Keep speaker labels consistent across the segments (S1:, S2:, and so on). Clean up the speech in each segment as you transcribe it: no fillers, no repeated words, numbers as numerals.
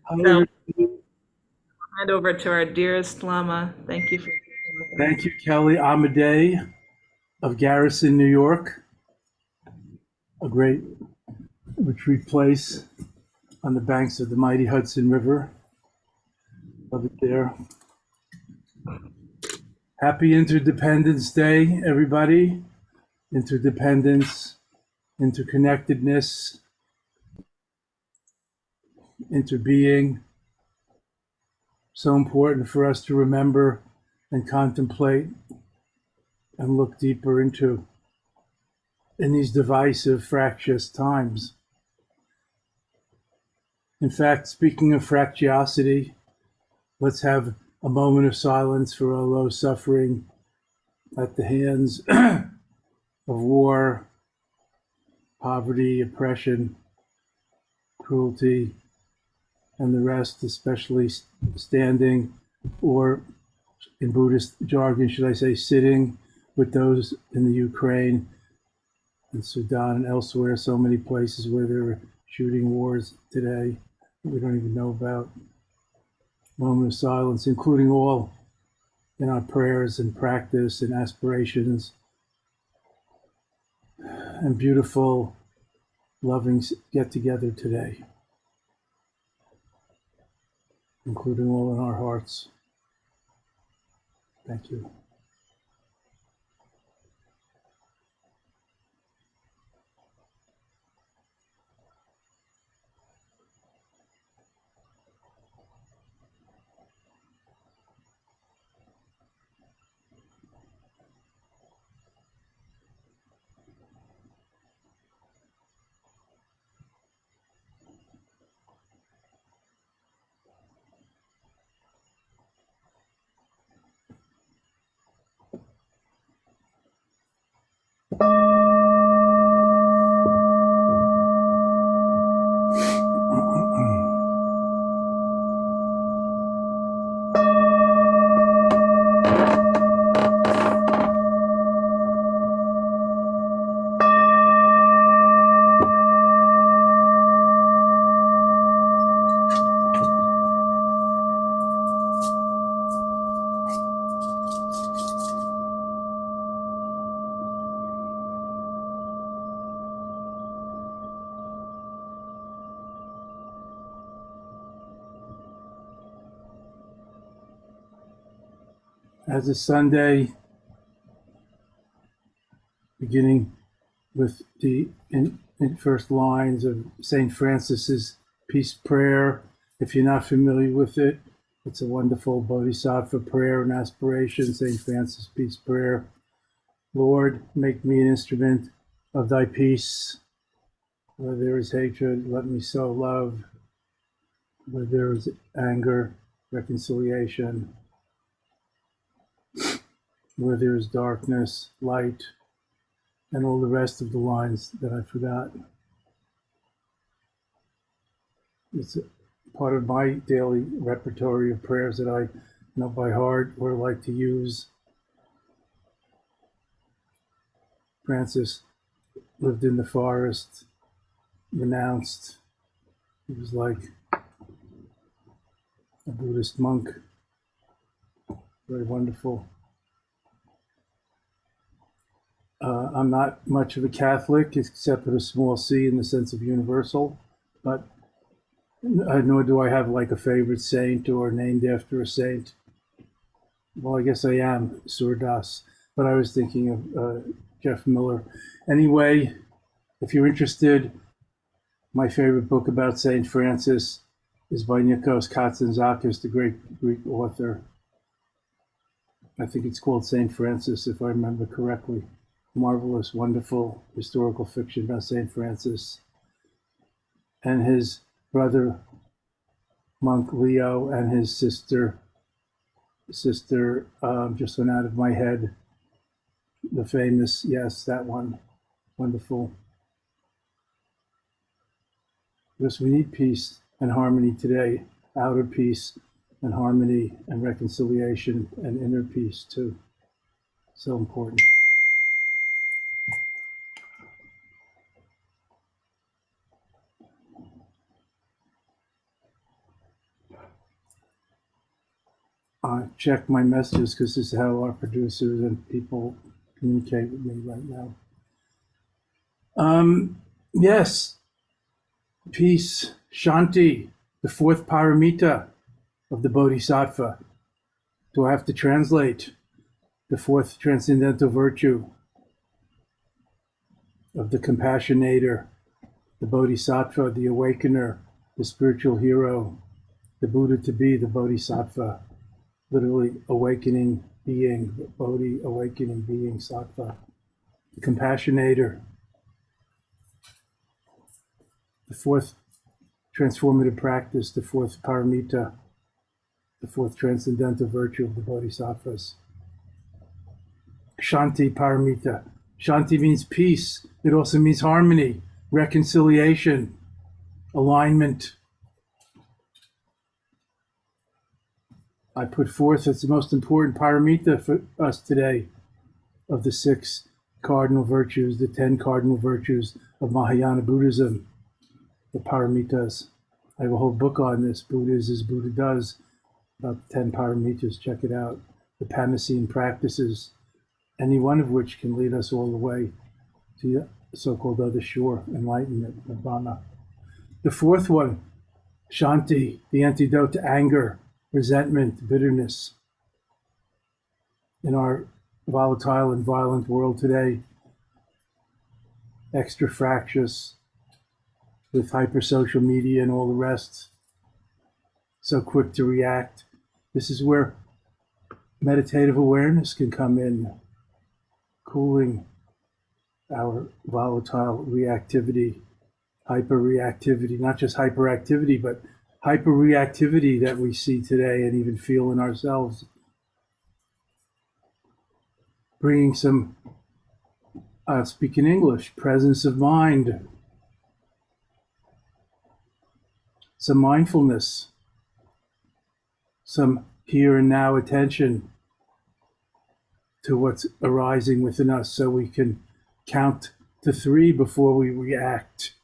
S1: So
S2: Hi,
S1: hand over to our dearest Lama. Thank you for speaking with us.
S2: thank you, Kelly Amadei of Garrison, New York, a great retreat place on the banks of the mighty Hudson River. Love it there. Happy Interdependence Day, everybody. Interdependence, interconnectedness, interbeing. So important for us to remember and contemplate and look deeper into in these divisive, fractious times. In fact, speaking of fractiosity, let's have a moment of silence for all those suffering at the hands of war, poverty, oppression, cruelty, and the rest, especially standing, or in Buddhist jargon, should I say, sitting with those in the Ukraine and Sudan and elsewhere, so many places where there are shooting wars today that we don't even know about. Moment of silence, including all in our prayers and practice and aspirations and beautiful, loving get together today, including all in our hearts. Thank you. As a Sunday, beginning with the in first lines of St. Francis's peace prayer. If you're not familiar with it, it's a wonderful bodhisattva prayer and aspiration, St. Francis peace prayer. Lord, make me an instrument of thy peace. Where there is hatred, let me sow love. Where there is anger, reconciliation. Where there is darkness, light, and all the rest of the lines that I forgot. It's a part of my daily repertory of prayers that I know by heart or like to use. Francis lived in the forest, renounced. He was like a Buddhist monk, very wonderful. I'm not much of a Catholic, except with a small c in the sense of universal, but nor do I have like a favorite saint or named after a saint. Well, I guess I am Surdas, but I was thinking of Jeff Miller. Anyway, if you're interested, my favorite book about Saint Francis is by Nikos Kazantzakis, the great Greek author. I think it's called Saint Francis, if I remember correctly. Marvelous, wonderful historical fiction about Saint Francis and his brother monk Leo and his sister just went out of my head. The famous, yes, that one, wonderful. Because we need peace and harmony today, outer peace and harmony and reconciliation and inner peace too. So important. check my messages because this is how our producers and people communicate with me right now. Yes, peace, Shanti, the fourth paramita of the Bodhisattva. Do I have to translate? The fourth transcendental virtue of the Compassionator, the Bodhisattva, the Awakener, the spiritual hero, the Buddha to be, the Bodhisattva, literally awakening being, Bodhi, awakening being, Sattva, the Compassionator, the fourth transformative practice, the fourth paramita, the fourth transcendental virtue of the Bodhisattvas. Shanti paramita. Shanti means peace. It also means harmony, reconciliation, alignment. I put forth as the most important paramita for us today of the 6 cardinal virtues, the 10 cardinal virtues of Mahayana Buddhism, the paramitas. I have a whole book on this, Buddha is as Buddha does, about the 10 paramitas. Check it out. The Panacene practices, any one of which can lead us all the way to the so-called other shore, enlightenment, nirvana. The fourth one, Shanti, the antidote to anger, resentment, bitterness. In our volatile and violent world today, extra fractious with hyper social media and all the rest, so quick to react. This is where meditative awareness can come in, cooling our volatile reactivity, hyper-reactivity, not just hyperactivity, but hyper-reactivity that we see today and even feel in ourselves. Bringing some, speak in English, presence of mind, some mindfulness, some here and now attention to what's arising within us so we can count to 3 before we react.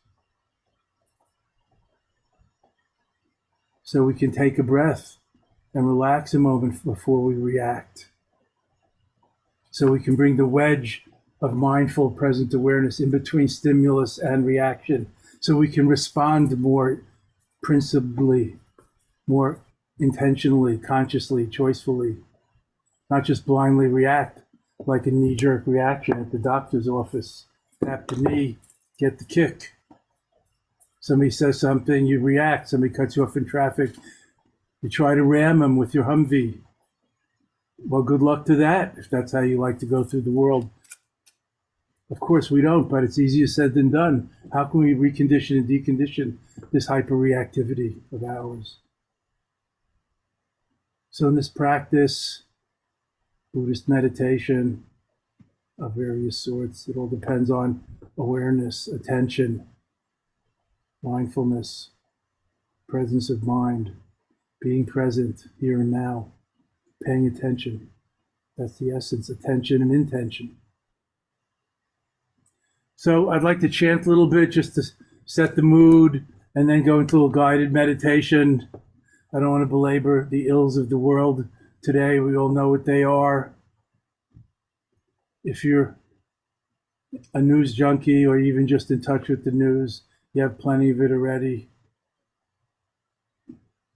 S2: So we can take a breath and relax a moment before we react. So we can bring the wedge of mindful present awareness in between stimulus and reaction. So we can respond more principally, more intentionally, consciously, choicefully, not just blindly react like a knee-jerk reaction at the doctor's office. Tap the knee, get the kick. Somebody says something, you react. Somebody cuts you off in traffic, you try to ram them with your Humvee. Well, good luck to that, if that's how you like to go through the world. Of course we don't, but it's easier said than done. How can we recondition and decondition this hyperreactivity of ours? So in this practice, Buddhist meditation of various sorts, it all depends on awareness, attention, mindfulness, presence of mind, being present here and now, paying attention. That's the essence, attention and intention. So I'd like to chant a little bit just to set the mood and then go into a little guided meditation. I don't want to belabor the ills of the world today. We all know what they are. If you're a news junkie or even just in touch with the news, you have plenty of it already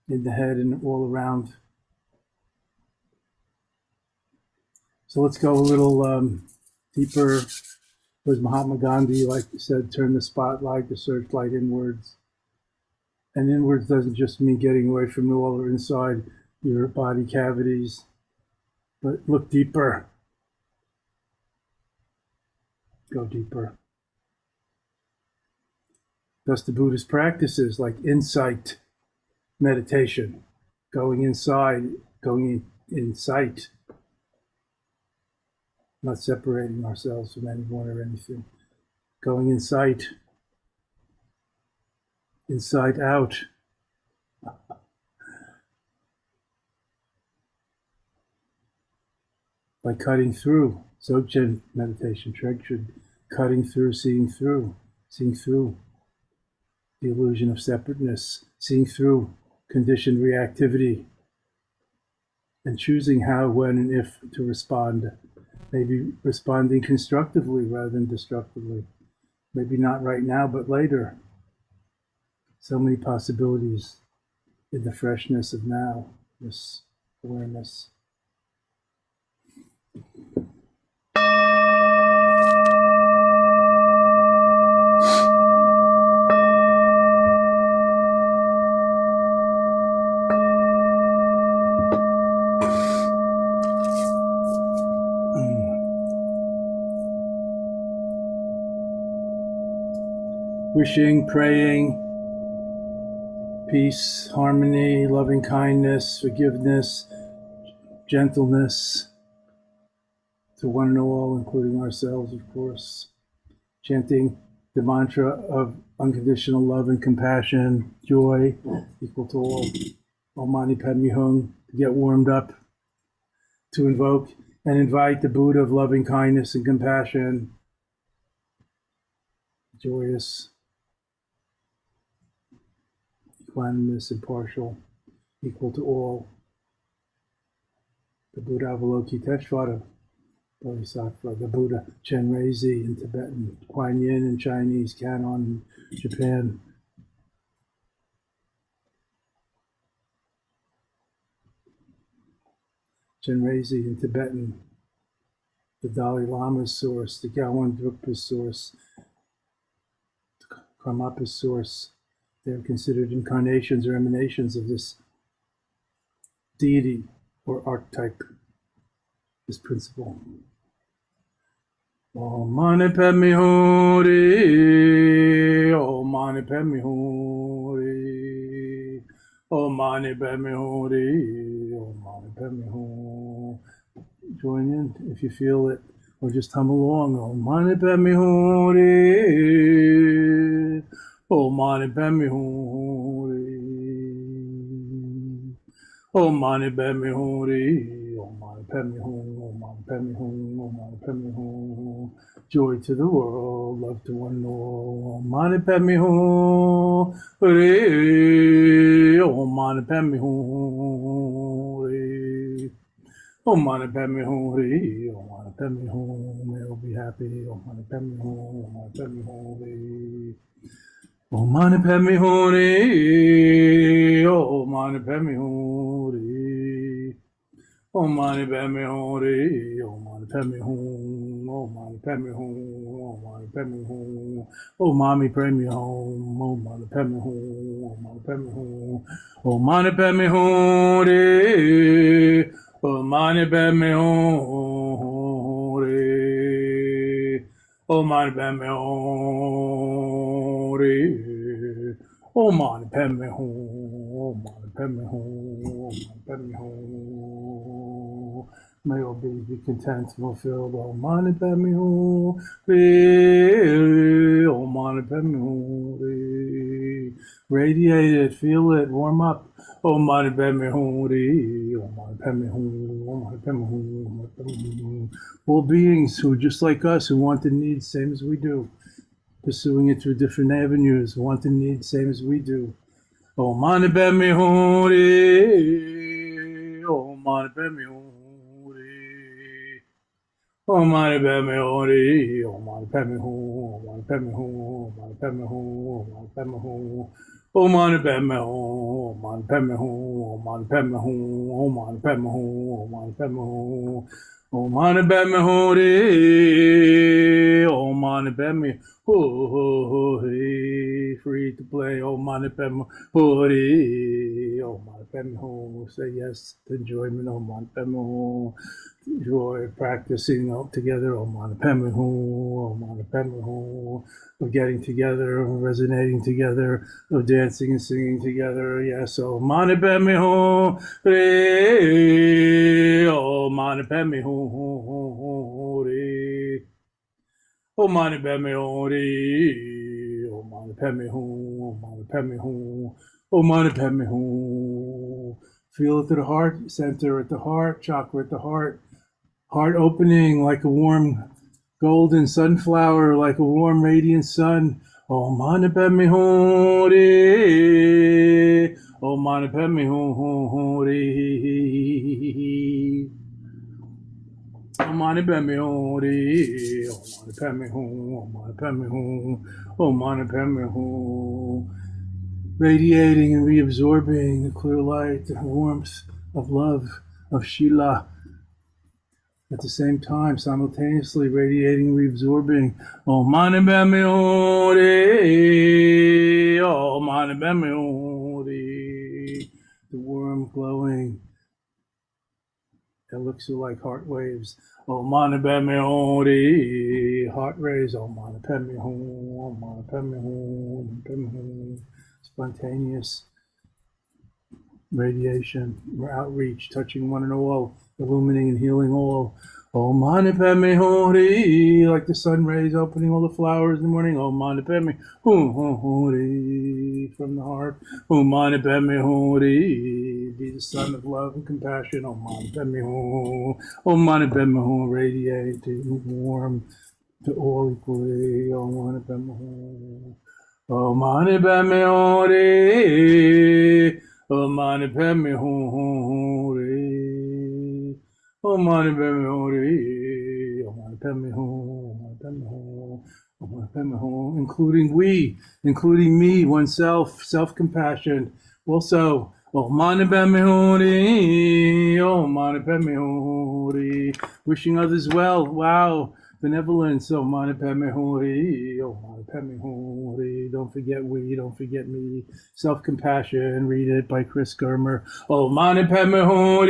S2: in the head and all around. So let's go a little deeper. As Mahatma Gandhi said, turn the spotlight, the searchlight inwards. And inwards doesn't just mean getting away from all or inside your body cavities, but look deeper. Go deeper. Thus the Buddhist practices like insight meditation, going inside, going in sight, not separating ourselves from anyone or anything, going in sight, inside out. By cutting through, Dzogchen meditation tradition, cutting through, seeing through the illusion of separateness, seeing through conditioned reactivity and choosing how, when, and if to respond. Maybe responding constructively rather than destructively. Maybe not right now, but later. So many possibilities in the freshness of now, this awareness. Wishing, praying, peace, harmony, loving kindness, forgiveness, gentleness to one and all, including ourselves, of course. Chanting the mantra of unconditional love and compassion, joy, equal to all. Om Mani Padme Hum, to get warmed up, to invoke and invite the Buddha of loving kindness and compassion, joyous, equanimous, impartial, equal to all. The Buddha Avalokiteshvara, Bodhisattva, the Buddha Chenrezi in Tibetan, Kuan Yin in Chinese, Kannon in Japan. Chenrezi in Tibetan, the Dalai Lama's source, the Gyawan Drukpa's source, Karmapa's source. They are considered incarnations or emanations of this deity or archetype, this principle. Om Mani Padme Hum, Om Mani Padme Hum, Om Mani Padme Hum, Om Mani Padme Hum. Join in if you feel it, or just hum along. Om Mani Padme Hum, Om Mani Padme Hum, Om Mani Padme Hum, Om Mani Padme Hum, Om Mani Padme Hum, Om Mani Padme Hum. Joy to the world, love to one and all. Om Mani Padme Hum, Om Mani Padme Hum, Om Mani Padme Hum, Om Mani Padme Hum. May all be happy. Om Mani Padme Hum, Om Mani Padme Hum. Om Mani Padme Hum, Om Mani Padme Hum, Om Mani Padme Hum, Om Mani Padme Hum, Om Mani Padme Hum, Om Mani Padme Hum, Om Mani Padme Hum, Om Mani Padme Hum, Om Mani Padme Hum, Om Mani Padme Hum, Om Mani Padme Hum, Om Mani Padme Hum, Om Mani Padme Hum, Om Mani Padme Hum, Om Mani Padme Hum. May all beings be content, fulfilled. Om Mani Padme Hum, Om Mani Padme Hum. Radiate it, feel it, warm up. Om Mani Padme Hum, Om Mani Padme Hum, Om Mani Padme Hum, Om Mani Padme Hum. All beings who are just like us, who want and need same as we do, pursuing it through different avenues, want and need same as we do. Om Mani Padme Hum, Om Mani Padme Hum, Om Mani Padme Hum, Om Mani Padme Hum, Om Mani Padme Hum, Om Mani Padme Hum, Om Mani Padme Hum, Om Mani Padme Hum, Om Mani Padme Hum, Om Mani Padme Hum, Om Mani Padme Hum, Om Mani Padme Hum, Om Mani Padme Hum, free to play. Om Mani Padme Hum, Om Mani Padme Hum. Say yes to enjoyment. Om Mani Padme Hum. Joy practicing all together. Om Mani Padme Hum, Om Mani Padme Hum. Of getting together, of resonating together, of dancing and singing together. Yes, Om Mani Padme Hum, Om Mani Padme Hum, Om Mani Padme Hum, Om Mani Padme Hum, Om Mani Padme Hum, Om Mani Padme Hum. Feel it to the heart center, at the heart chakra, at the heart opening like a warm golden sunflower, like a warm radiant sun, Oh, mani padme hum. Oh, mani padme hum. Oh, mani padme hum. Oh, mani padme hum. Oh, mani padme hum. Oh, mani padme hum. Radiating and reabsorbing the clear light, the warmth of love, of Shila, at the same time, simultaneously radiating, reabsorbing. Oh, mani padme hum. Oh, mani padme hum. The warm, glowing elixir-like heart waves. Oh, mani padme hum. Heart rays. Oh, mani padme hum. Oh, mani padme hum. Padme hum. Spontaneous radiation, outreach, touching one and all, illuminating and healing all. Om Mani Padme Hum, like the sun rays opening all the flowers in the morning. Om Mani Padme Hum, from the heart. Om Mani Padme Hum, be the sun of love and compassion. Om Mani Padme Hum, Om Mani Padme Hum, radiating warm to all equally. Om Mani Padme Hum. Om Mani Padme Hum. Oh, mani padme hum. Oh, mani padme hum. Oh, mani padme hum. Oh, mani padme hum. Including me, oneself, self-compassion. Also, oh, mani padme hum. Oh, mani padme hum. Wishing others well. Wow. Benevolence. Oh, mani padme hum. Oh, mani padme hum. Don't forget we, don't forget me. Self-Compassion, read it by Chris Germer. Oh, mani padme hum.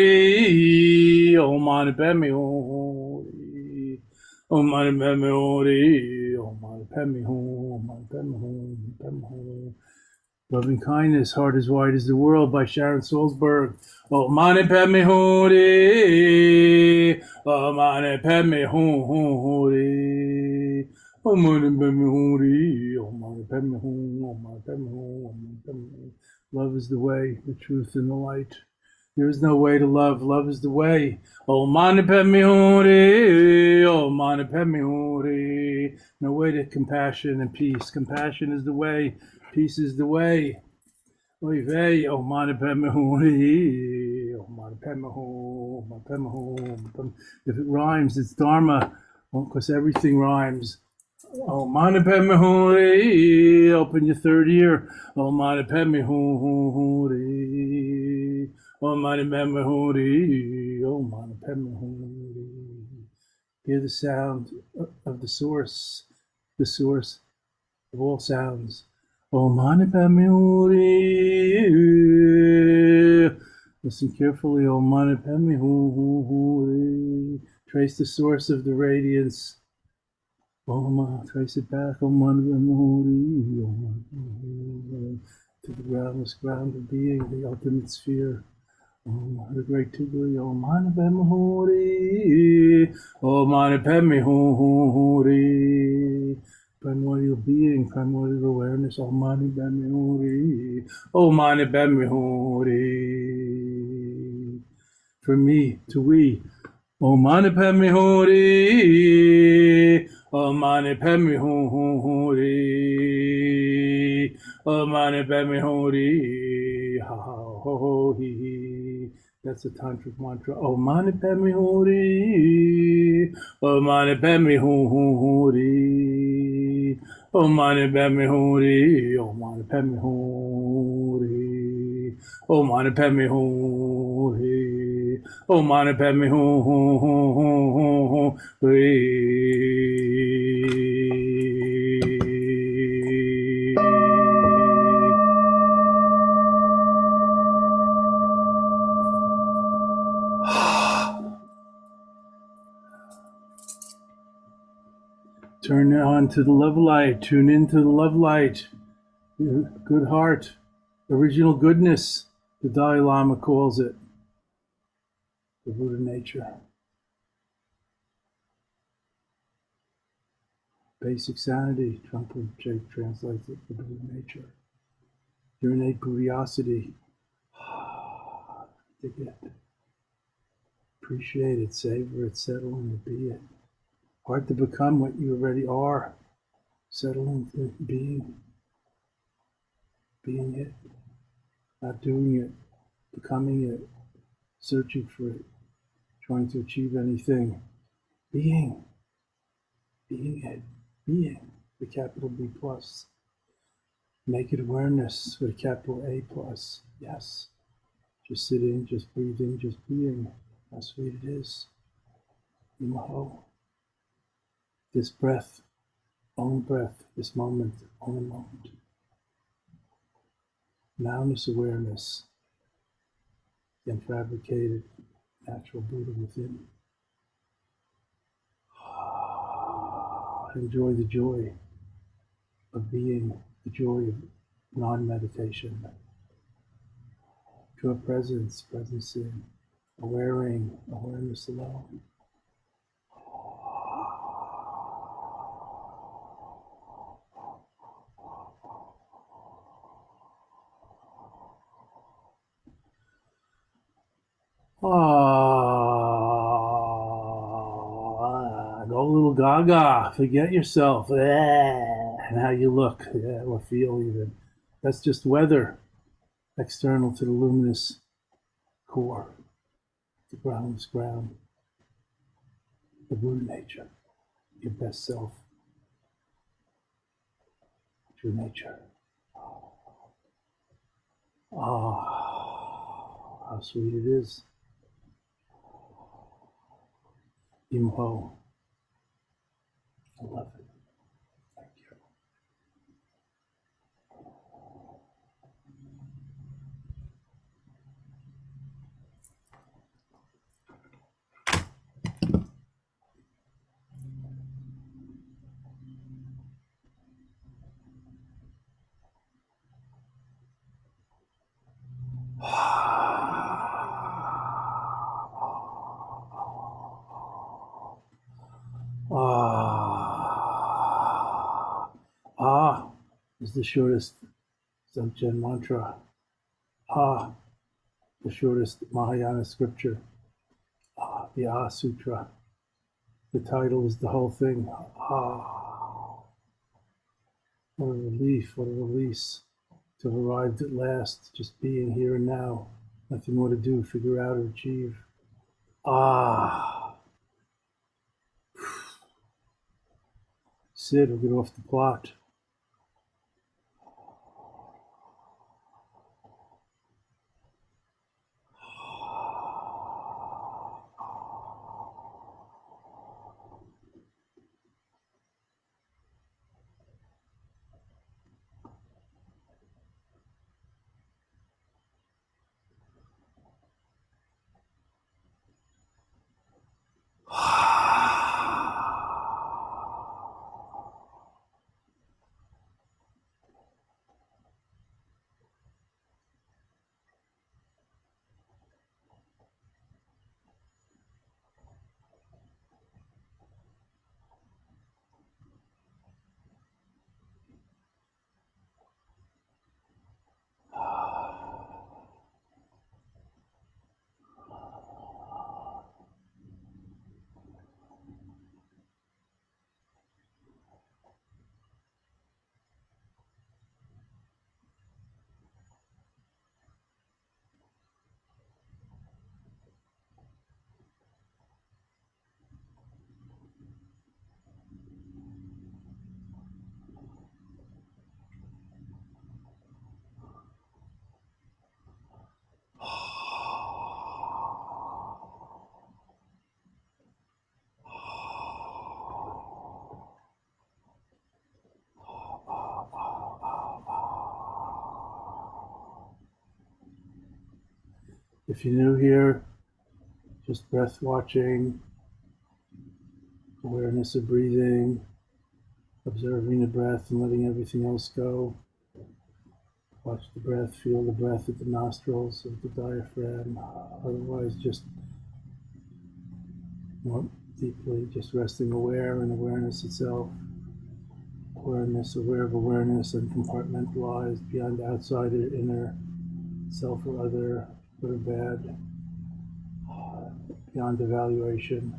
S2: Oh, mani padme hum. Oh, mani padme hum. Oh, mani padme hum. Mani padme hum. Padme hum. Loving Kindness, Heart as Wide as the World by Sharon Salzberg. Oh, mani padme hum. Oh, mani padme hum. Oh, mani padme hum. Oh, mani padme hum. Oh, mani padme hum. Oh, mani padme hum. Love is the way, the truth, and the light. There is no way to love. Love is the way. Oh, mani padme hum. Oh, mani padme hum. No way to compassion and peace. Compassion is the way. Peace is the way. Oy vey, oh mani padme hum. Oh mani padme hum. Mani padme hum. If it rhymes, it's dharma. Because everything rhymes. Oh, mani padme hum. Open your third ear. Oh, mani padme hum. Oh, mani padme hum. Oh, mani padme hum. Hear the sound of the source of all sounds. Oh, mani padme hum. Listen carefully. Oh, mani padme hum. Trace the source of the radiance. Oh, trace it back, oh, to the groundless ground of being, the ultimate sphere. Oh, the great Tigri, oh, mani padme hum. Oh, mani padme hum. Primordial being, primordial awareness, oh, mani padme hum. Oh, mani padme hum. From me to we. Oh, mani padme hum. Oh, mani padme hum. Oh, mani padme hum. Ha ha ho ho he he. That's a tantric mantra. Oh, mani padme hum. Oh, mani padme hum. Oh, mani padme hum. Oh, mani padme hum. Oh, mani padme hum. Oh, mani padme hum. Turn on to the love light. Tune into the love light. Good heart. Original goodness. The Dalai Lama calls it. The Buddha nature. Basic sanity. Trungpa Jake translates it for Buddha nature. Your innate curiosity. Dig it. Appreciate it. Savor it. Settle in it. Be it. Hard to become what you already are. Settle into being it, not doing it, becoming it, searching for it, trying to achieve anything. Being, being it, being, the capital B plus. Naked awareness with a capital A plus. Yes. Just sitting, just breathing, just being. How sweet it is. Imaho. This breath, only breath, this moment, only moment. Nowness awareness, the unfabricated, natural Buddha within. Enjoy the joy of being, the joy of non-meditation. Pure presence, presence in, awareness alone. Go a little gaga, forget yourself, and how you look, or feel even. That's just weather external to the luminous core, the groundless ground, the Buddha nature, your best self, true nature. How sweet it is. Imho. I love it. Thank you. Ah is the shortest Dzogchen mantra. Ah, the shortest Mahayana scripture. Ah, the Ah Sutra. The title is the whole thing. Ah, what a relief, what a release to have arrived at last, just being here and now. Nothing more to do, figure out, or achieve. Ah, sit or get off the plot. If you're new here, just breath watching, awareness of breathing, observing the breath and letting everything else go. Watch the breath, feel the breath at the nostrils of the diaphragm. Otherwise, just more deeply, just resting aware and awareness itself. Awareness, aware of awareness, and compartmentalized beyond outside or inner, self or other, good or bad, beyond evaluation,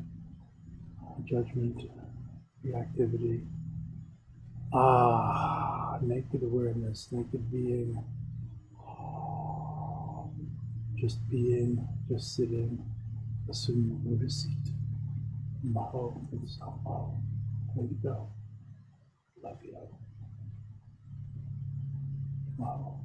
S2: judgment, reactivity. Naked awareness, naked being, just being, just sitting, assuming Buddha seat. Maho, it's Maho. Way to go. Love you. Maho.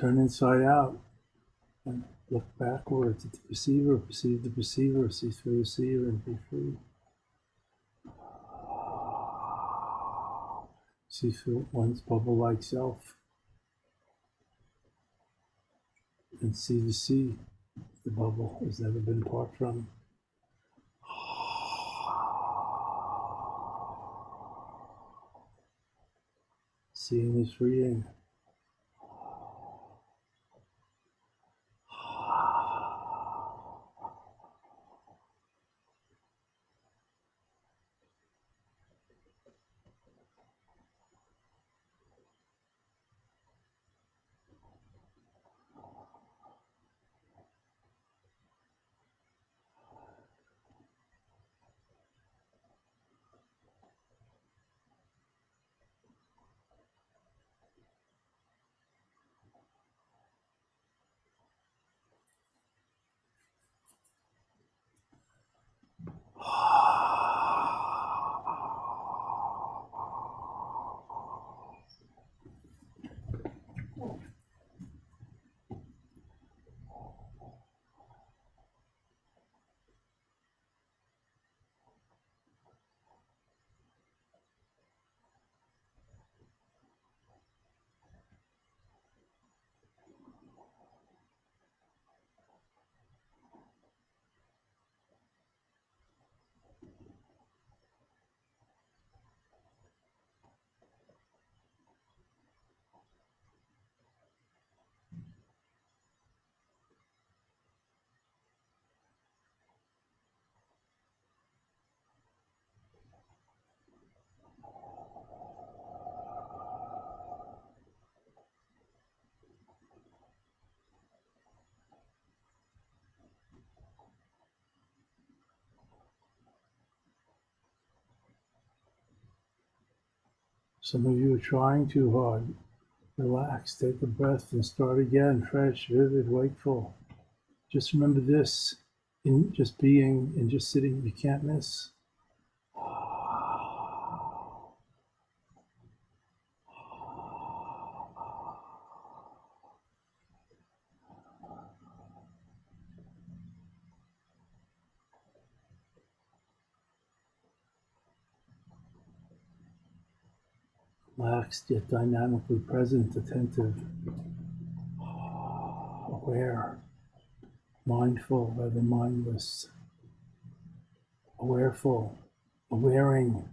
S2: Turn inside out and look backwards at the perceiver, perceive the perceiver, see through the seer, and be free. See through one's bubble like self and see the sea the bubble has never been apart from. Seeing is freeing. Some of you are trying too hard. Relax, take a breath, and start again, fresh, vivid, wakeful. Just remember this in just being and just sitting, you can't miss. Relaxed yet dynamically present, attentive, aware, mindful rather mindless, awareful, awaring.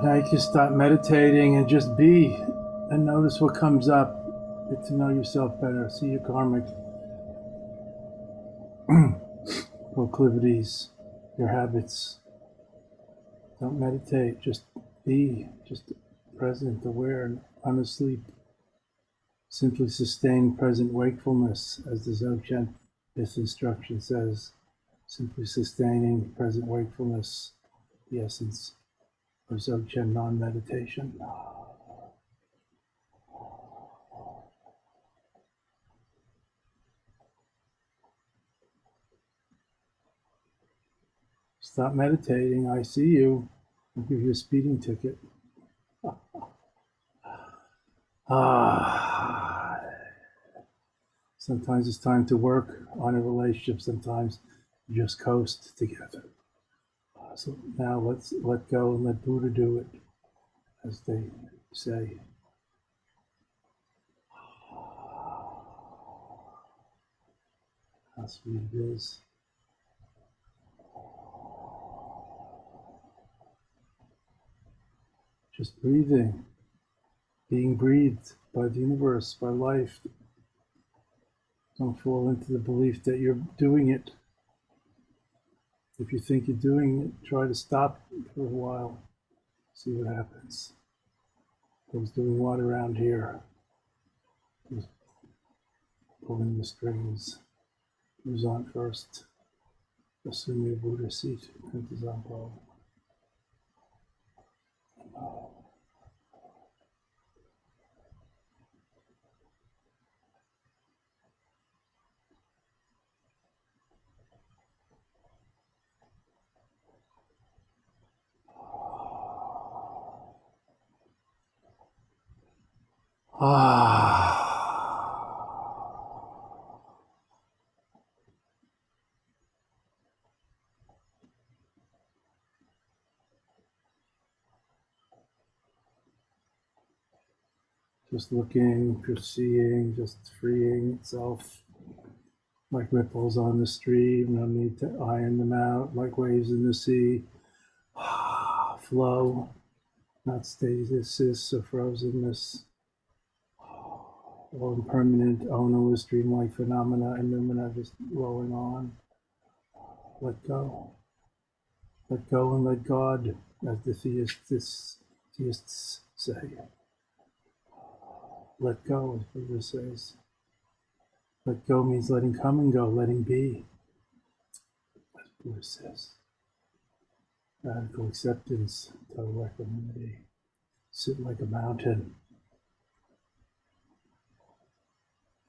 S2: Now you can stop meditating and just be and notice what comes up. Get to know yourself better. See your karmic proclivities, your habits. Don't meditate. Just be. Just present, aware, and unasleep. Simply sustain present wakefulness, as the Dzogchen, this instruction says. Simply sustaining present wakefulness, the essence of Dzogchen non-meditation. Stop meditating. I see you. I'll give you a speeding ticket. Ah. Sometimes it's time to work on a relationship. Sometimes you just coast together. So now let's let go and let Buddha do it, as they say. How sweet it is. Just breathing, being breathed by the universe, by life. Don't fall into the belief that you're doing it. If you think you're doing it, try to stop for a while. See what happens. Who's doing what around here? Who's pulling the strings? Who's on first? Assume your Buddha seat. Example. Just looking, just seeing, just freeing itself. Like ripples on the stream, no need to iron them out. Like waves in the sea. Flow, not stasis or frozenness. Or impermanent, ownerless, dreamlike phenomena and lumina just rolling on. Let go. Let go and let God, as the theists say. Let go, as Buddha says. Let go means letting come and go, letting be, as Buddha says. Radical acceptance, total equanimity. Sit like a mountain.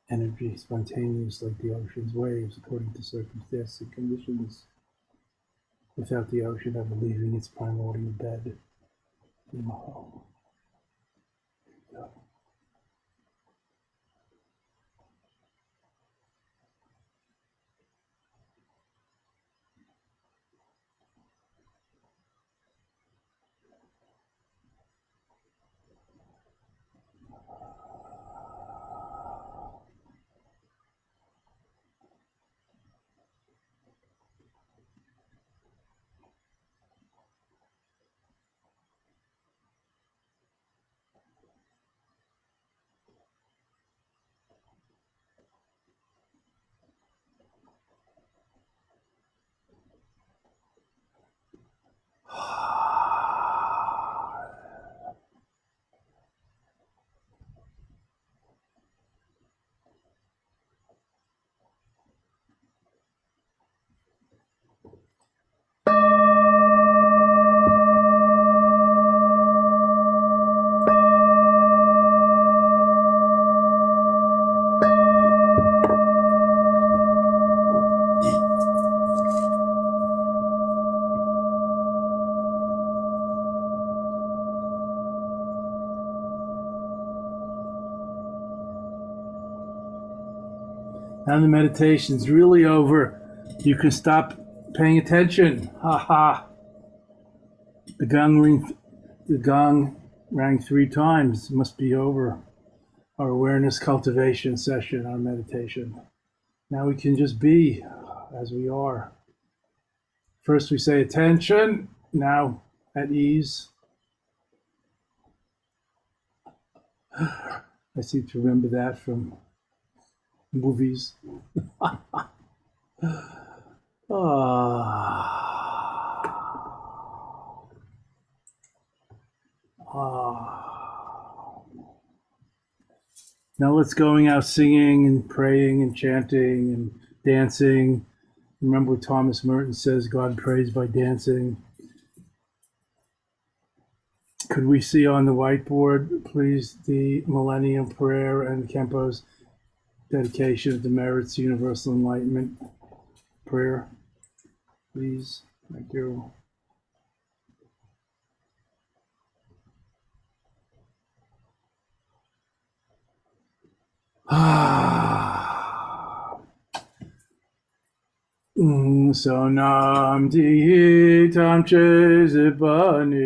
S2: Energy spontaneous like the ocean's waves according to circumstances and conditions, without the ocean ever leaving its primordial bed. Now the meditation's really over. You can stop paying attention. Ha ha. The gong rang 3 times. It must be over. Our awareness cultivation session, our meditation. Now we can just be as we are. First we say attention. Now at ease. I seem to remember that from movies. Ah, ah. Now let's going out singing and praying and chanting and dancing. Remember what Thomas Merton says, God prays by dancing. Could we see on the whiteboard, please, the Millennium Prayer and Kempo's dedication of the merits of universal enlightenment prayer, please? Thank you. Sonam di tam chezibani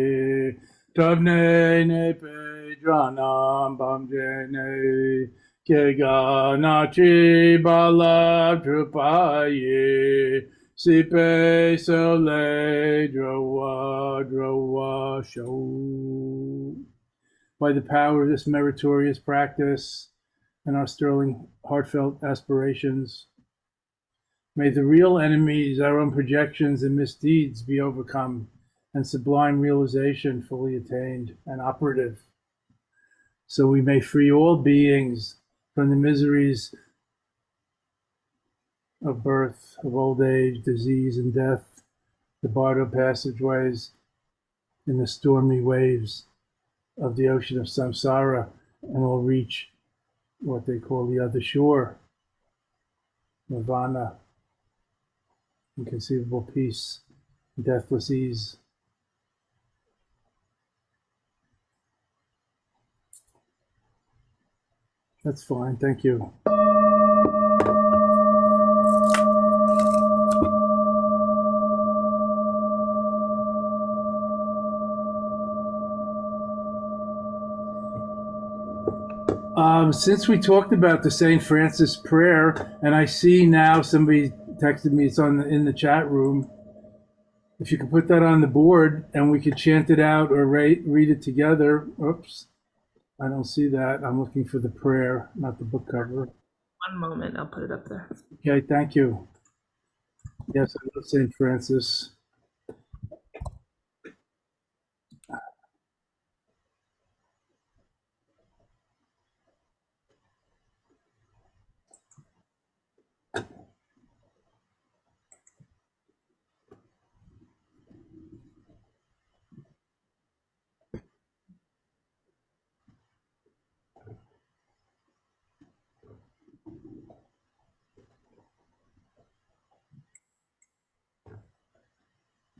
S2: tabne ne pedranam bamjene keganachi bala trupaye sipe sole drawa show. By the power of this meritorious practice and our sterling heartfelt aspirations, may the real enemies, our own projections and misdeeds, be overcome, and sublime realization fully attained and operative, so we may free all beings from the miseries of birth, of old age, disease, and death, the barred passageways in the stormy waves of the ocean of samsara, and all reach what they call the other shore, nirvana, inconceivable peace, deathless ease. That's fine, thank you. Since we talked about the St. Francis prayer, and I see now somebody texted me, it's in the chat room. If you could put that on the board and we could chant it out or read it together. Oops, I don't see that. I'm looking for the prayer, not the book cover.
S1: One moment, I'll put it up there.
S2: Okay, thank you. Yes, I love St. Francis.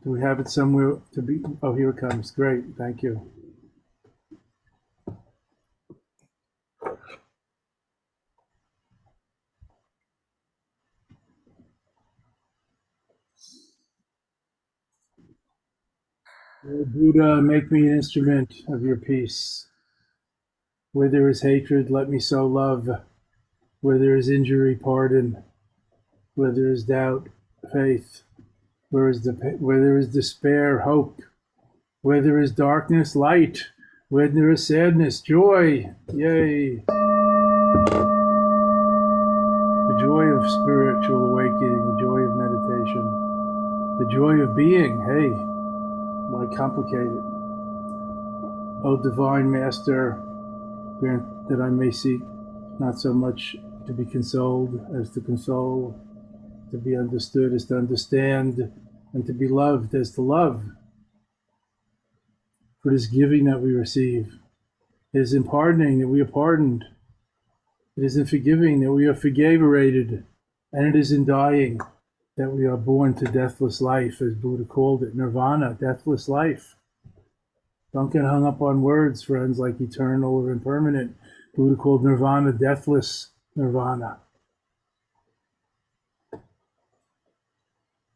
S2: Do we have it somewhere to be? Oh, here it comes. Great, thank you. Lord Buddha, make me an instrument of your peace. Where there is hatred, let me sow love. Where there is injury, pardon. Where there is doubt, faith. Where there is despair, hope. Where there is darkness, light. Where there is sadness, joy. Yay. The joy of spiritual awakening, the joy of meditation, the joy of being. Hey, why complicate it? O divine master, grant that I may seek not so much to be consoled as to console, to be understood as to understand, and to be loved as to love. For it is giving that we receive. It is in pardoning that we are pardoned. It is in forgiving that we are forgaverated. And it is in dying that we are born to deathless life, as Buddha called it, nirvana, deathless life. Don't get hung up on words, friends, like eternal or impermanent. Buddha called nirvana deathless nirvana.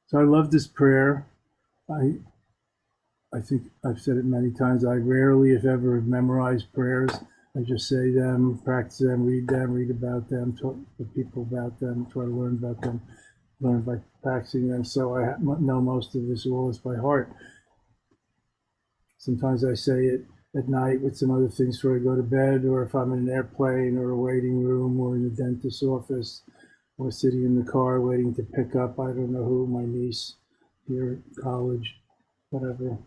S2: So I love this prayer. I think I've said it many times. I rarely, if ever, have memorized prayers. I just say them, practice them, read about them, talk to people about them, try to learn about them, learn by practicing them. So I know most of this all is by heart. Sometimes I say it at night with some other things before I go to bed, or if I'm in an airplane or a waiting room or in the dentist's office or sitting in the car waiting to pick up, I don't know who, my niece here at college, whatever.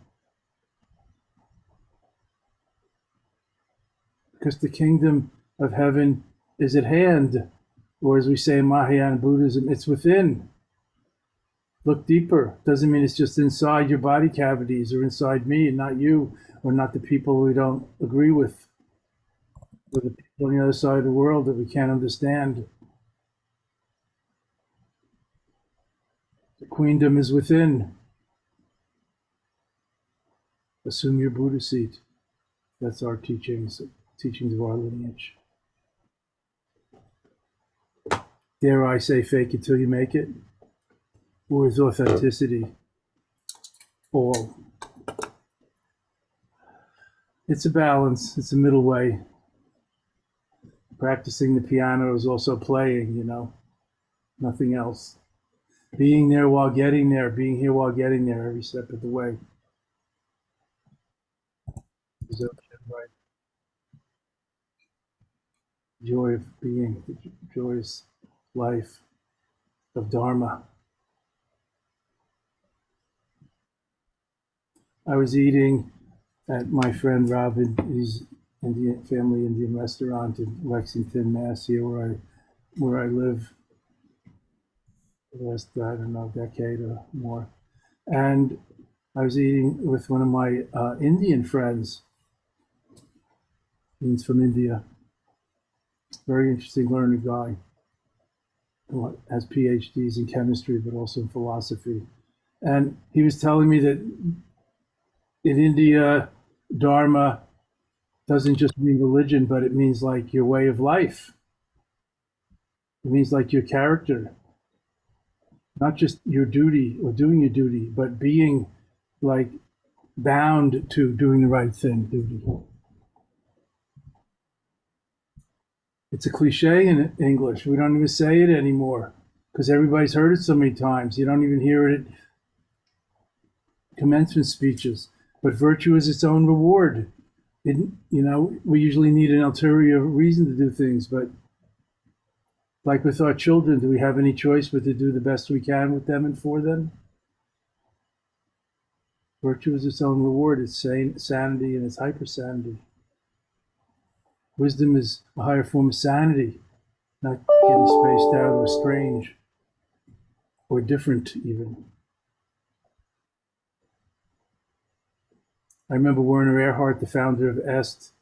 S2: Because the kingdom of heaven is at hand, or as we say in Mahayana Buddhism, it's within. Look deeper. Doesn't mean it's just inside your body cavities or inside me and not you or not the people we don't agree with or the people on the other side of the world that we can't understand. The queendom is within. Assume your Buddha seat. That's our teachings of our lineage. Dare I say fake it till you make it? Or is authenticity all? It's a balance. It's a middle way. Practicing the piano is also playing, nothing else. Being there while getting there, being here while getting there every step of the way. Right. Joy of being, the joyous life of Dharma. I was eating at my friend Robin's Indian family Indian restaurant in Lexington, Mass. Here, where I live, the last I don't know decade or more, and I was eating with one of my Indian friends. He's from India. Very interesting, learned guy. Who has PhDs in chemistry, but also in philosophy. And he was telling me that in India, Dharma doesn't just mean religion, but it means like your way of life. It means like your character, not just your duty or doing your duty, but being like bound to doing the right thing, duty. It's a cliche in English. We don't even say it anymore because everybody's heard it so many times. You don't even hear it at commencement speeches. But virtue is its own reward. We usually need an ulterior reason to do things, but like with our children, do we have any choice but to do the best we can with them and for them? Virtue is its own reward. It's sanity and it's hypersanity. Wisdom is a higher form of sanity, not getting spaced out or strange or different even. I remember Werner Erhard, the founder of Est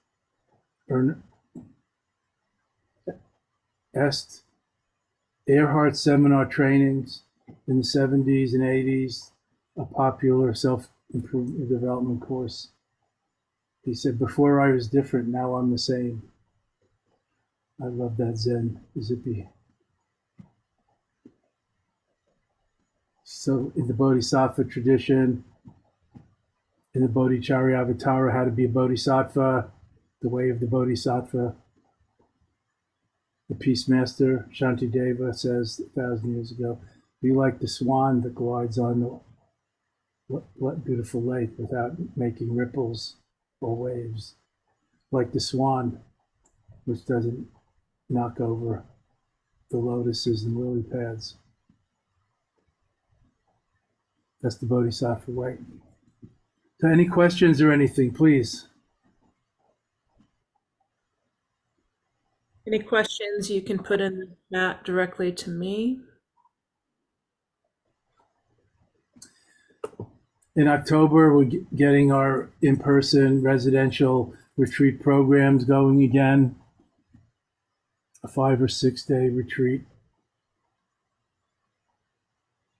S2: Erhard seminar trainings in the 70s and 80s, a popular self-improvement development course. He said, before I was different, now I'm the same. I love that Zen, zippy. So in the Bodhisattva tradition, in the Bodhicharyavatara, how to be a Bodhisattva, the way of the Bodhisattva, the Peace Master, Shantideva, says 1,000 years ago, be like the swan that glides on the beautiful lake without making ripples or waves. Like the swan, which doesn't knock over the lotuses and lily pads. That's the Bodhisattva way. So any questions or anything, please?
S1: Any questions you can put in the chat directly to me.
S2: In October, we're getting our in-person residential retreat programs going again. A 5 or 6 day retreat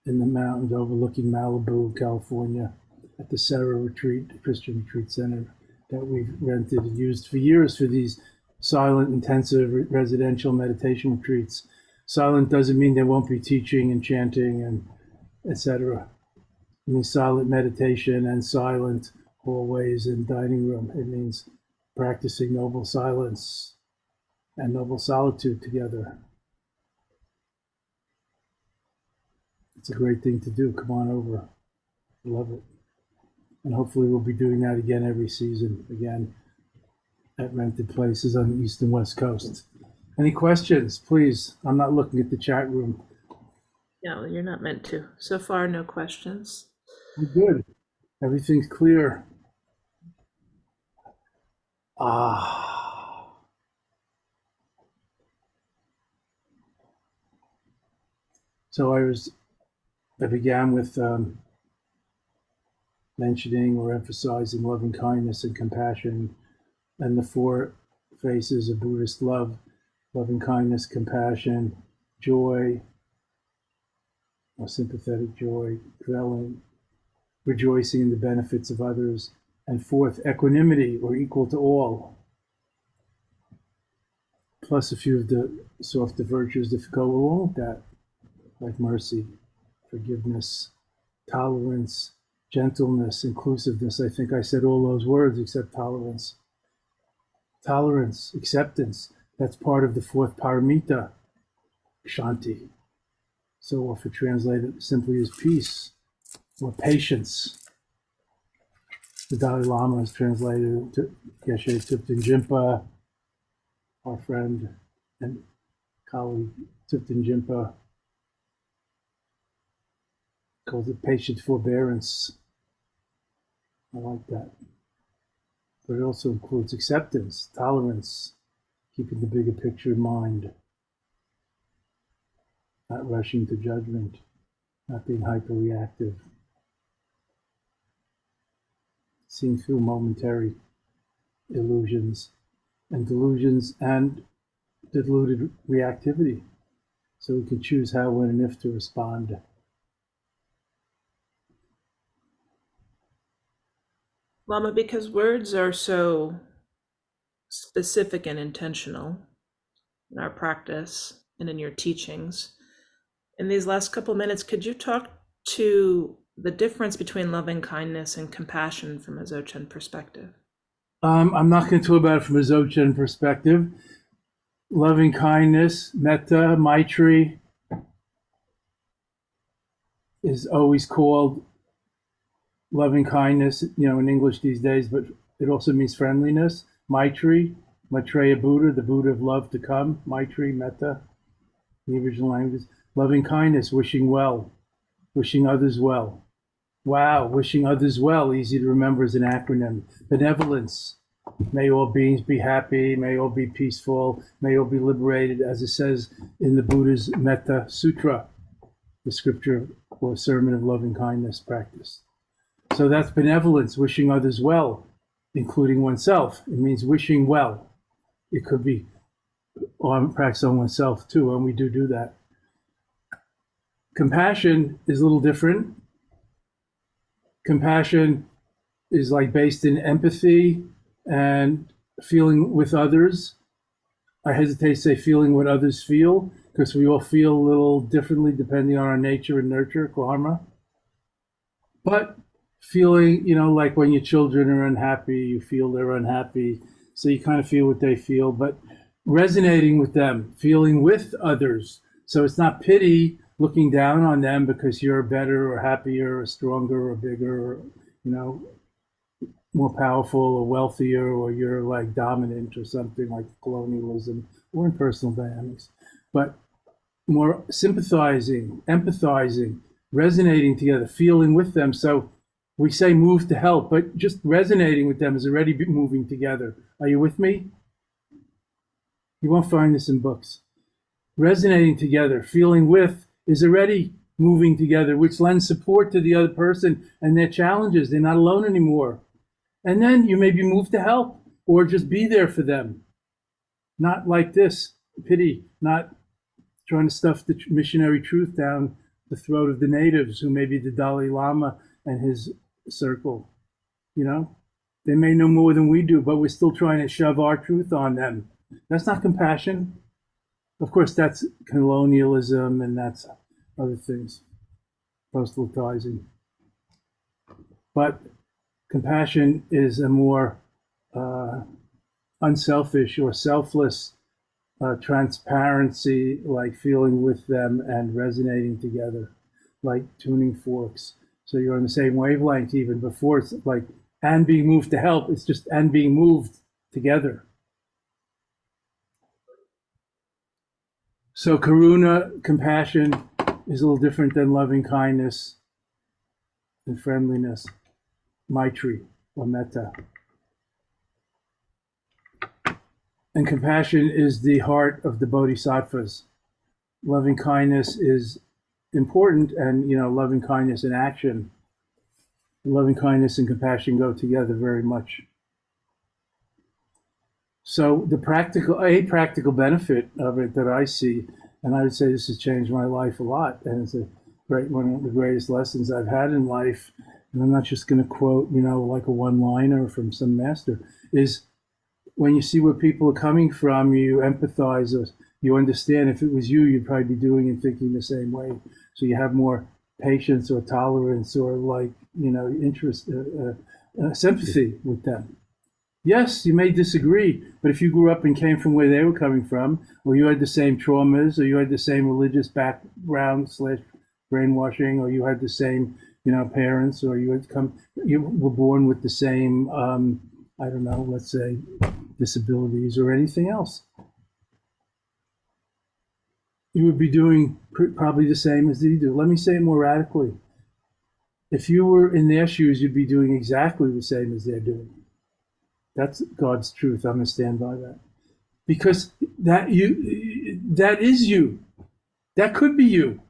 S2: in the mountains overlooking Malibu, California, at the Serra Retreat, Christian Retreat Center that we've rented and used for years for these silent, intensive residential meditation retreats. Silent doesn't mean there won't be teaching and chanting and etc. It means silent meditation and silent hallways and dining room. It means practicing noble silence and noble solitude together. It's a great thing to do. Come on over. Love it. And hopefully we'll be doing that again every season, again at rented places on the East and West Coast. Any questions, please? I'm not looking at the chat room.
S1: No, you're not meant to. So far, no questions.
S2: We're good. Everything's clear. Ah. So I began with mentioning or emphasizing loving kindness and compassion and the four faces of Buddhist love: loving kindness, compassion, joy, or sympathetic joy, dwelling, rejoicing in the benefits of others, and fourth, equanimity, or equal to all, plus a few of the softer virtues that go along with that, like mercy, forgiveness, tolerance, gentleness, inclusiveness. I think I said all those words except tolerance. Tolerance, acceptance, that's part of the fourth paramita, shanti. So often translated simply as peace or patience. The Dalai Lama has translated to Geshe Thupten Jinpa, our friend and colleague Thupten Jinpa, calls it patient forbearance. I like that. But it also includes acceptance, tolerance, keeping the bigger picture in mind, not rushing to judgment, not being hyperreactive, seeing through momentary illusions and delusions and deluded reactivity, so we can choose how, when, and if to respond.
S1: Lama, because words are so specific and intentional in our practice and in your teachings, in these last couple minutes, could you talk to the difference between loving kindness and compassion from a Dzogchen perspective?
S2: I'm not going to talk about it from a Dzogchen perspective. Loving kindness, metta, maitri, is always called loving kindness, in English these days, but it also means friendliness. Maitri, Maitreya Buddha, the Buddha of love to come. Maitri, metta, the original languages. Loving kindness, wishing well, wishing others well. Wow, wishing others well, easy to remember as an acronym. Benevolence, may all beings be happy, may all be peaceful, may all be liberated, as it says in the Buddha's Metta Sutra, the scripture or sermon of loving kindness practice. So that's benevolence, wishing others well, including oneself. It means wishing well. It could be practice on oneself too, and we do that. Compassion is a little different. Compassion is like based in empathy and feeling with others. I hesitate to say feeling what others feel, because we all feel a little differently depending on our nature and nurture, karma. But feeling, like when your children are unhappy, you feel they're unhappy. So you kind of feel what they feel, but resonating with them, feeling with others. So it's not pity, looking down on them because you're better or happier or stronger or bigger or, more powerful or wealthier, or you're like dominant or something like colonialism or in personal dynamics. But more sympathizing, empathizing, resonating together, feeling with them. So we say move to help, but just resonating with them is already moving together. Are you with me? You won't find this in books. Resonating together, feeling with, is already moving together, which lends support to the other person and their challenges. They're not alone anymore. And then you maybe move to help or just be there for them. Not like this, pity, not trying to stuff the missionary truth down the throat of the natives who may be the Dalai Lama and his circle. They may know more than we do, but we're still trying to shove our truth on them. That's not compassion. Of course, that's colonialism and that's other things, proselytizing. But compassion is a more unselfish or selfless transparency, like feeling with them and resonating together, like tuning forks. So you're on the same wavelength even before it's like, and being moved to help. It's just, and being moved together. So karuna, compassion, is a little different than loving kindness and friendliness, maitri or metta. And compassion is the heart of the bodhisattvas. Loving kindness is important, and loving kindness and action, loving kindness and compassion go together very much. So the practical benefit of it that I see, and I would say this has changed my life a lot, and it's one of the greatest lessons I've had in life. And I'm not just going to quote, like a one-liner from some master, is when you see where people are coming from, you empathize, or you understand. If it was you, you'd probably be doing and thinking the same way. So you have more patience or tolerance or interest, sympathy with them. Yes, you may disagree, but if you grew up and came from where they were coming from, or you had the same traumas, or you had the same religious background / brainwashing, or you had the same, parents, or you were born with the same, I don't know, let's say, disabilities or anything else, you would be doing probably the same as they do. Let me say it more radically. If you were in their shoes, you'd be doing exactly the same as they're doing. That's God's truth. I'm going to stand by that. Because that is you. That could be you.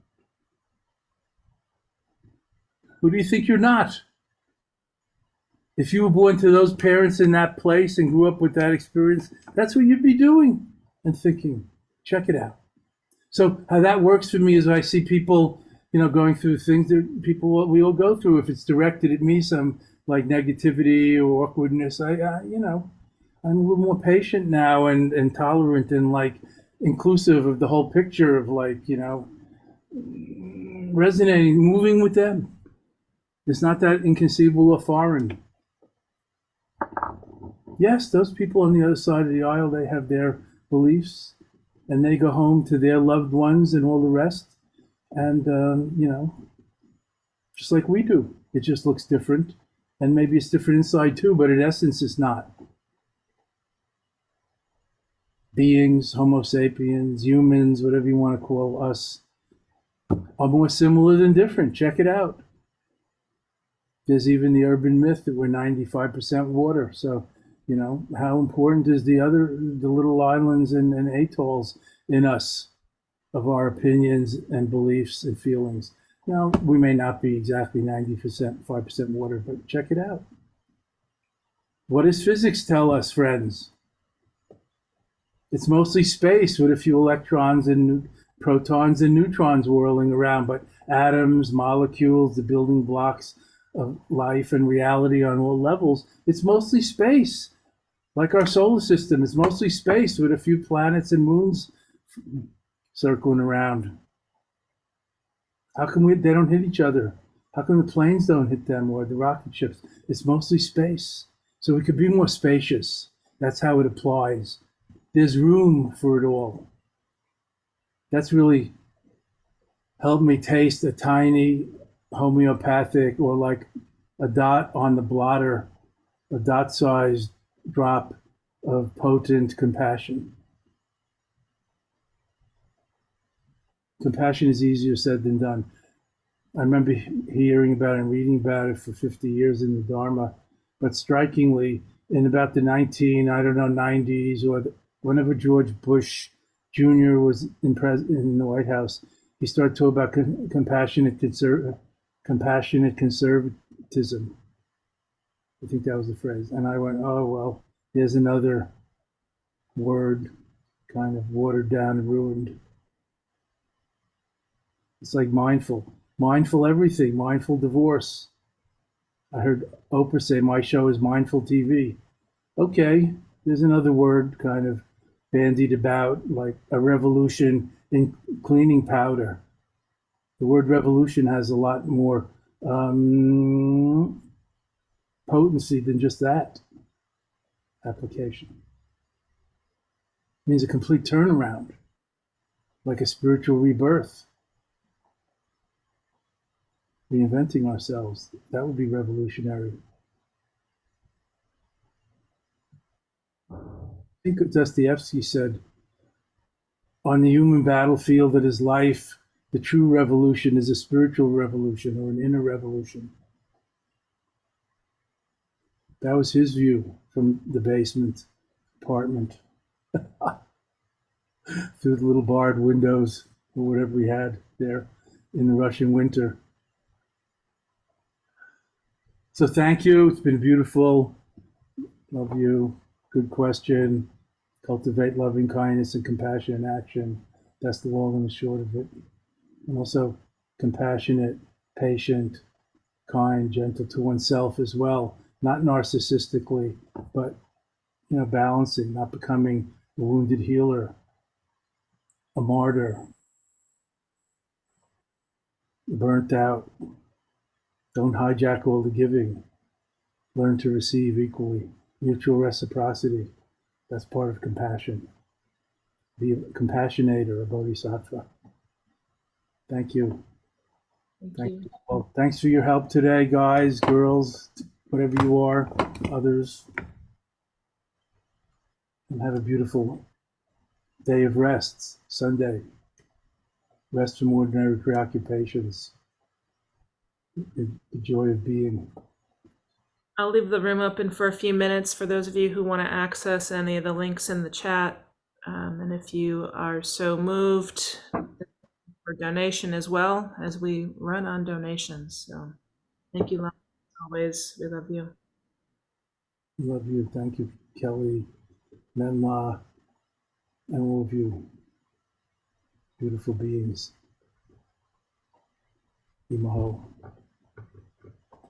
S2: Who do you think you're not? If you were born to those parents in that place and grew up with that experience, that's what you'd be doing and thinking. Check it out. So how that works for me is I see people, going through things that we all go through. If it's directed at me, some like negativity or awkwardness, I'm a little more patient now and tolerant and like inclusive of the whole picture of resonating, moving with them. It's not that inconceivable or foreign. Yes, those people on the other side of the aisle, they have their beliefs and they go home to their loved ones and all the rest. And, just like we do, it just looks different. And maybe it's different inside too, but in essence, it's not. Beings, Homo sapiens, humans, whatever you want to call us, are more similar than different. Check it out. There's even the urban myth that we're 95% water. So, how important is the little islands and atolls in us of our opinions and beliefs and feelings? Now, we may not be exactly 90%, 5% water, but check it out. What does physics tell us, friends? It's mostly space with a few electrons and protons and neutrons whirling around, but atoms, molecules, the building blocks of life and reality on all levels, it's mostly space. Like our solar system, it's mostly space with a few planets and moons circling around. How come they don't hit each other? How come the planes don't hit them or the rocket ships? It's mostly space. So we could be more spacious. That's how it applies. There's room for it all. That's really helped me taste a tiny homeopathic, or like a dot on the blotter, a dot-sized drop of potent compassion. Compassion is easier said than done. I remember hearing about it and reading about it for 50 years in the Dharma, but strikingly, in about the 90s, or whenever George Bush Jr. was in the White House, he started talking about compassionate conservatism. I think that was the phrase. And I went, oh, well, there's another word kind of watered down and ruined. It's like mindful everything, mindful divorce. I heard Oprah say my show is mindful TV. Okay, there's another word kind of bandied about, like a revolution in cleaning powder. The word revolution has a lot more potency than just that application. It means a complete turnaround, like a spiritual rebirth. reinventing ourselves. That would be revolutionary. I think Dostoevsky said, on the human battlefield that is life, the true revolution is a spiritual revolution or an inner revolution. That was his view from the basement apartment through the little barred windows or whatever we had there in the Russian winter. So thank you. It's been beautiful. Love you. Good question. Cultivate loving kindness and compassion in action. That's the long and the short of it. And also compassionate, patient, kind, gentle to oneself as well. Not narcissistically, but balancing, not becoming a wounded healer, a martyr, burnt out. Don't hijack all the giving. Learn to receive equally. Mutual reciprocity. That's part of compassion. Be a compassionator, a bodhisattva. Thank you.
S1: Thank
S2: Thank
S1: you.
S2: you all. Thanks for your help today, guys, girls, whatever you are, others. And have a beautiful day of rest, Sunday. Rest from ordinary preoccupations. The joy of being.
S1: I'll leave the room open for a few minutes for those of you who want to access any of the links in the chat. And if you are so moved, for donation as well, as we run on donations. So thank you, Lama, as always. We love you.
S2: Love you. Thank you, Kelly, Menla, and all of you. Beautiful beings. Imaho.